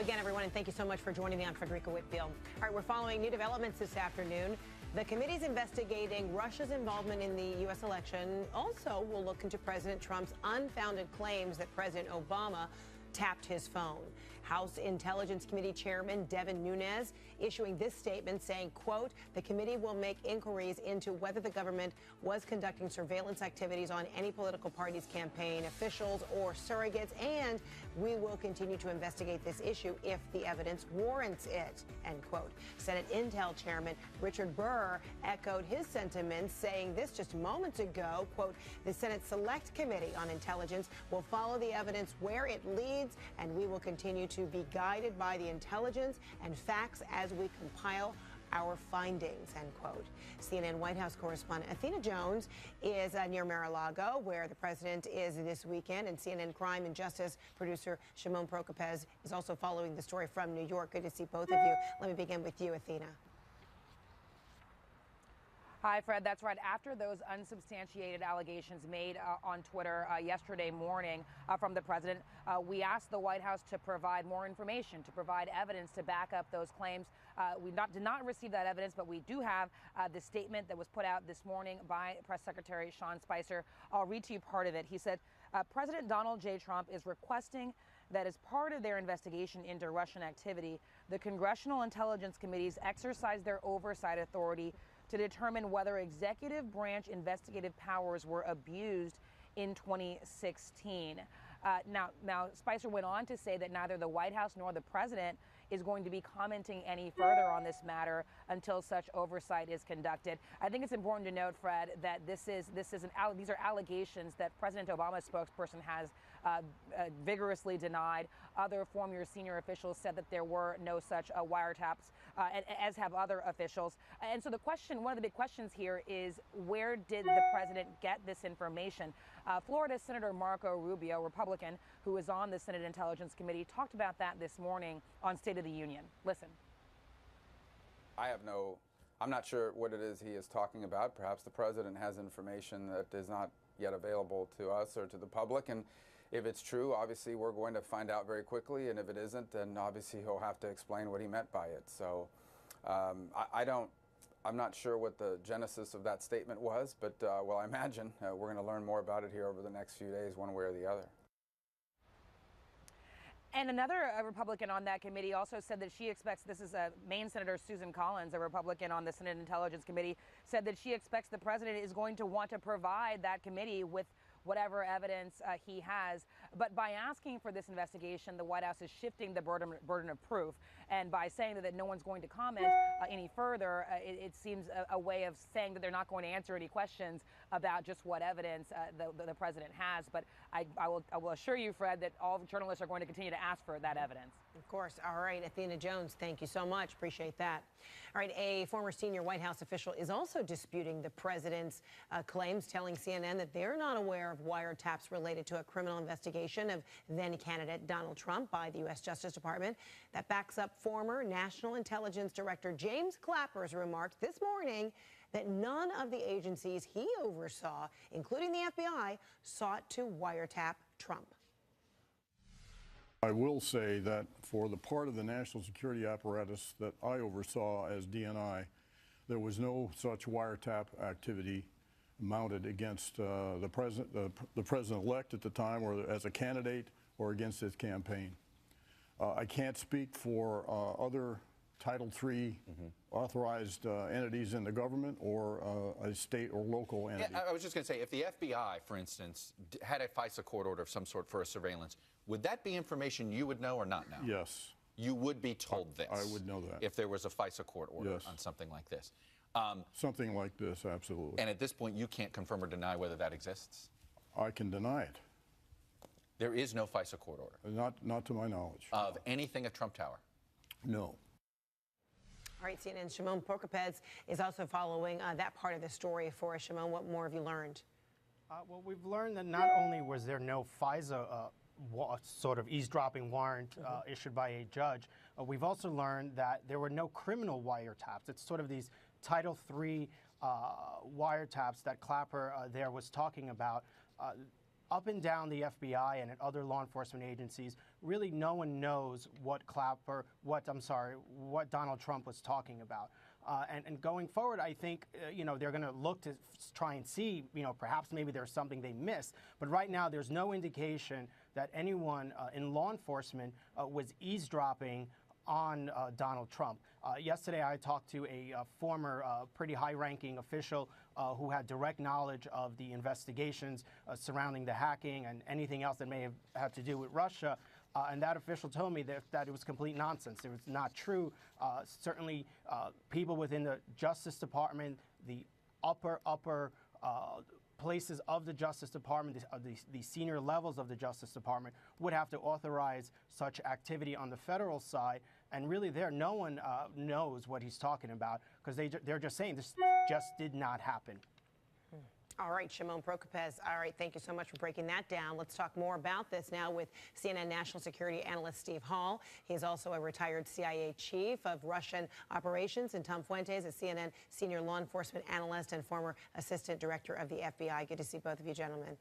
again, everyone, and thank you so much for joining me. I'm Frederica Whitfield. All right, we're following new developments this afternoon. The committee's investigating Russia's involvement in the U.S. election. Also, we'll look into President Trump's unfounded claims that President Obama tapped his phone. House Intelligence Committee Chairman Devin Nunes issuing this statement saying, quote, the committee will make inquiries into whether the government was conducting surveillance activities on any political party's campaign officials or surrogates, and we will continue to investigate this issue if the evidence warrants it, end quote. Senate Intel Chairman Richard Burr echoed his sentiments, saying this just moments ago, quote, the Senate Select Committee on Intelligence will follow the evidence where it leads, and we will continue to be guided by the intelligence and facts as we compile our findings, end quote. CNN White House correspondent Athena Jones is near Mar-a-Lago, where the president is this weekend, and CNN crime and justice producer Shimon Prokopez is also following the story from New York. Good to see both of you. Let me begin with you, Athena. Hi, Fred. That's right. After those unsubstantiated allegations made on Twitter yesterday morning from the president, we asked the White House to provide more information, to provide evidence to back up those claims. We did not receive that evidence, but we do have the statement that was put out this morning by Press Secretary Sean Spicer. I'll read to you part of it. He said, President Donald J. Trump is requesting that as part of their investigation into Russian activity, the Congressional Intelligence Committees exercise their oversight authority to determine whether executive branch investigative powers were abused in 2016. Now, Spicer went on to say that neither the White House nor the president is going to be commenting any further on this matter until such oversight is conducted. I think it's important to note, Fred, that these are allegations that President Obama's spokesperson has vigorously denied. Other former senior officials said that there were no such wiretaps, as have other officials. And so the question, one of the big questions here is, where did the president get this information? Florida Senator Marco Rubio, Republican, who is on the Senate Intelligence Committee, talked about that this morning on State of the Union. Listen. I'm not sure what it is he is talking about. Perhaps the president has information that is not yet available to us or to the public. And if it's true, obviously we're going to find out very quickly. And if it isn't, then obviously he'll have to explain what he meant by it. So I'm not sure what the genesis of that statement was, but well, I imagine we're going to learn more about it here over the next few days, one way or the other. And another Republican on that committee also said that she expects, this is Maine Senator Susan Collins, a Republican on the Senate Intelligence Committee, said that she expects the president is going to want to provide that committee with whatever evidence he has. But by asking for this investigation, the White House is shifting the burden of proof. And by saying that no one's going to comment any further, it seems a way of saying that they're not going to answer any questions about just what evidence the president has. But I will assure you, Fred, that all journalists are going to continue to ask for that evidence. Of course. All right, Athena Jones, thank you so much. Appreciate that. All right, a former senior White House official is also disputing the president's claims, telling CNN that they're not aware of wiretaps related to a criminal investigation of then-candidate Donald Trump by the U.S. Justice Department. That backs up former National Intelligence Director James Clapper's remarks this morning that none of the agencies he oversaw, including the FBI, sought to wiretap Trump. I will say that for the part of the national security apparatus that I oversaw as DNI, there was no such wiretap activity mounted against the president-elect at the time, or as a candidate, or against his campaign. I can't speak for other Title III authorized entities in the government or a state or local entity. Yeah, I was just going to say, if the FBI, for instance, had a FISA court order of some sort for a surveillance, would that be information you would know or not know? Yes. You would be told this? I would know that. If there was a FISA court order Yes. on something like this? Something like this, absolutely. And at this point, you can't confirm or deny whether that exists? I can deny it. There is no FISA court order? Not to my knowledge. Of anything at Trump Tower? No. All right, CNN's Shimon Prokopez is also following that part of the story for us. Shimon, what more have you learned? Well, we've learned that not only was there no FISA sort of eavesdropping warrant issued by a judge, we've also learned that there were no criminal wiretaps. It's sort of these Title III wiretaps that Clapper there was talking about. up and down the FBI and at other law enforcement agencies, really no one knows what Donald Trump was talking about. And going forward, I think, they're going to look to try and see, perhaps maybe there's something they missed. But right now, there's no indication that anyone in law enforcement was eavesdropping on Donald Trump. Yesterday, I talked to a former pretty high-ranking official who had direct knowledge of the investigations surrounding the hacking and anything else that may have had to do with Russia. And that official told me that it was complete nonsense. It was not true. Certainly, people within the Justice Department, the upper places of the Justice Department, the senior levels of the Justice Department would have to authorize such activity on the federal side. And really there, no one knows what he's talking about because they're just saying this just did not happen. All right, Shimon Prokupecz. All right, thank you so much for breaking that down. Let's talk more about this now with CNN national security analyst Steve Hall. He's also a retired CIA chief of Russian operations, and Tom Fuentes, a CNN senior law enforcement analyst and former assistant director of the FBI. Good to see both of you gentlemen.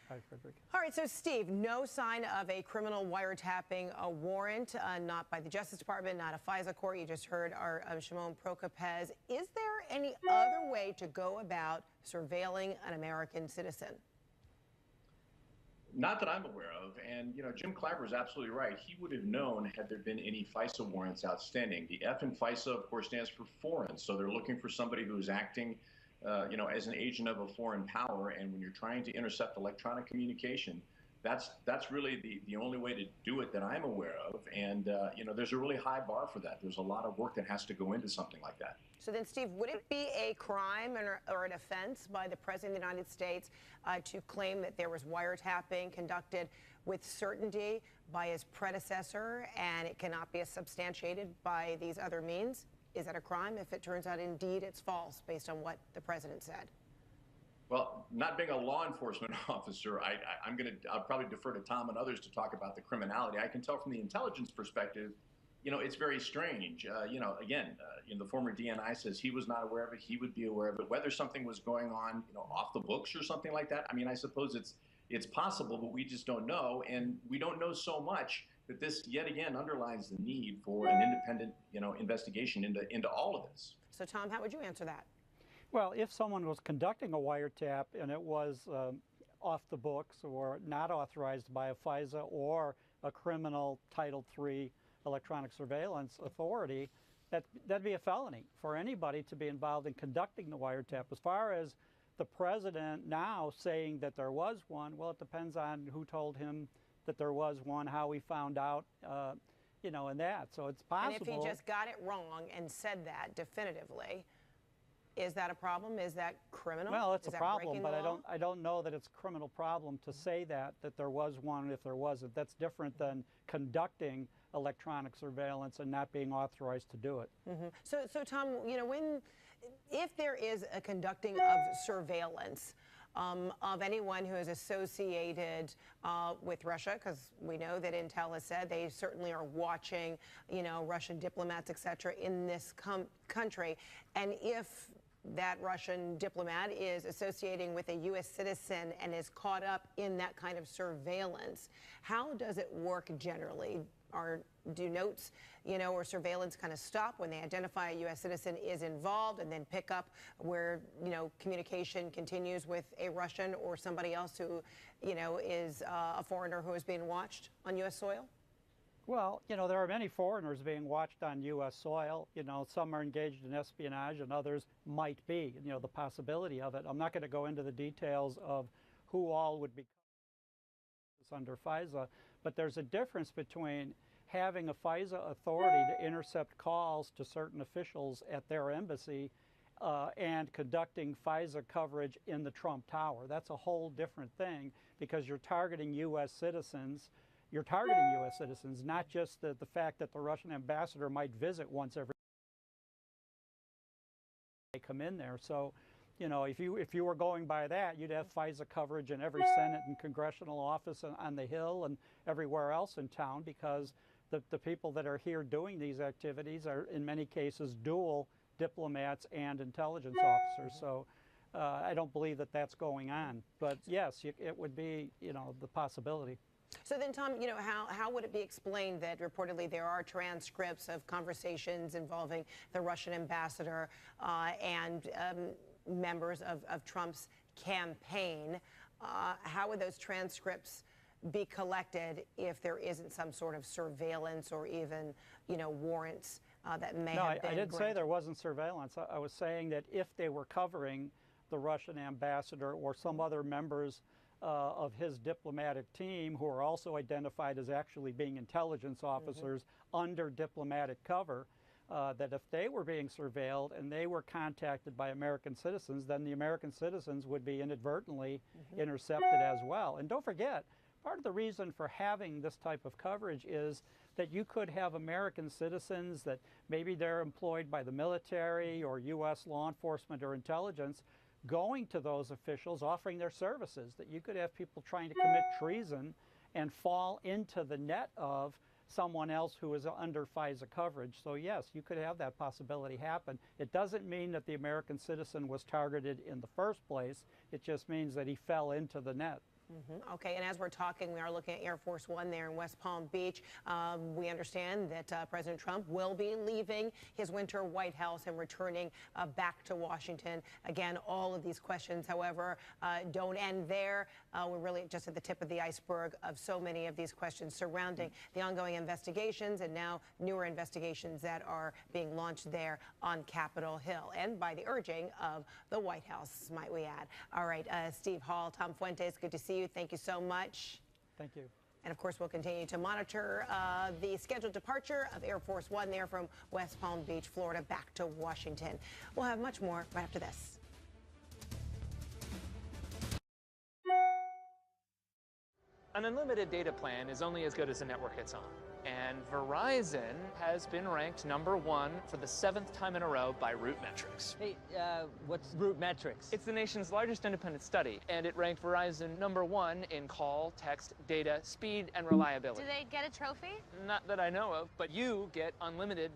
Hi, Frederick. All right, so Steve, no sign of a criminal wiretapping warrant, not by the Justice Department, not a FISA court. You just heard our Shimon Prokupecz. Is there any other way to go about surveilling an American citizen? Not that I'm aware of. And, Jim Clapper is absolutely right. He would have known had there been any FISA warrants outstanding. The F in FISA, of course, stands for foreign. So they're looking for somebody who's acting as an agent of a foreign power. And when you're trying to intercept electronic communication, that's really the only way to do it that I'm aware of. And, there's a really high bar for that. There's a lot of work that has to go into something like that. So then, Steve, would it be a crime or an offense by the President of the United States to claim that there was wiretapping conducted with certainty by his predecessor and it cannot be substantiated by these other means? Is that a crime if it turns out indeed it's false based on what the president said? Well, not being a law enforcement officer, I'll probably defer to Tom and others to talk about the criminality. I can tell from the intelligence perspective, it's very strange. The former DNI says he was not aware of it. He would be aware of it. Whether something was going on, off the books or something like that. I mean, I suppose it's possible, but we just don't know. And we don't know so much that this yet again underlines the need for an independent, investigation into all of this. So, Tom, how would you answer that? Well, if someone was conducting a wiretap and it was off the books or not authorized by a FISA or a criminal Title III electronic surveillance authority, that'd be a felony for anybody to be involved in conducting the wiretap. As far as the president now saying that there was one, well, it depends on who told him that there was one, how he found out, and that. So it's possible. And if he just got it wrong and said that definitively, is that a problem? Is that criminal? Well, it's a problem, but law? I don't know that it's a criminal problem to say that there was one if there wasn't. That's different than conducting electronic surveillance and not being authorized to do it. Mm-hmm. So Tom, if there is a conducting of surveillance of anyone who is associated with Russia, because we know that Intel has said they certainly are watching, Russian diplomats, et cetera, in this country, and if that Russian diplomat is associating with a U.S. citizen and is caught up in that kind of surveillance, how does it work generally? Do notes, or surveillance kind of stop when they identify a U.S. citizen is involved and then pick up where, communication continues with a Russian or somebody else who, is a foreigner who is being watched on U.S. soil? Well, there are many foreigners being watched on U.S. soil. Some are engaged in espionage and others might be, the possibility of it. I'm not going to go into the details of who all would be under FISA, but there's a difference between having a FISA authority to intercept calls to certain officials at their embassy and conducting FISA coverage in the Trump Tower. That's a whole different thing because you're targeting U.S. citizens. You're targeting U.S. citizens, not just the fact that the Russian ambassador might visit once every they come in there. So, if you were going by that, you'd have FISA coverage in every Senate and congressional office on the Hill and everywhere else in town because the people that are here doing these activities are, in many cases, dual diplomats and intelligence officers. So I don't believe that that's going on. But yes, it would be, the possibility. So then, Tom, how would it be explained that reportedly there are transcripts of conversations involving the Russian ambassador and members of Trump's campaign? How would those transcripts be collected if there isn't some sort of surveillance or even, warrants that may have been I didn't say granted? there wasn't surveillance. I was saying that if they were covering the Russian ambassador or some other members of his diplomatic team who are also identified as actually being intelligence officers under diplomatic cover, that if they were being surveilled and they were contacted by American citizens, then the American citizens would be inadvertently intercepted as well. And don't forget, part of the reason for having this type of coverage is that you could have American citizens that maybe they're employed by the military or U.S. law enforcement or intelligence going to those officials offering their services, that you could have people trying to commit treason and fall into the net of someone else who is under FISA coverage. So yes, you could have that possibility happen. It doesn't mean that the American citizen was targeted in the first place. It just means that he fell into the net. Okay, and as we're talking, we are looking at Air Force One there in West Palm Beach. We understand that President Trump will be leaving his winter White House and returning back to Washington. Again, all of these questions, however, don't end there. We're really just at the tip of the iceberg of so many of these questions surrounding the ongoing investigations and now newer investigations that are being launched there on Capitol Hill and by the urging of the White House, might we add. All right, Steve Hall, Tom Fuentes, good to see you. Thank you so much. Thank you. And of course, we'll continue to monitor the scheduled departure of Air Force One there from West Palm Beach, Florida, back to Washington. We'll have much more right after this. An unlimited data plan is only as good as the network it's on. And Verizon has been ranked #1 for the 7th time in a row by RootMetrics. Hey, what's RootMetrics? It's the nation's largest independent study, and it ranked Verizon #1 in call, text, data, speed, and reliability. Do they get a trophy? Not that I know of, but you get unlimited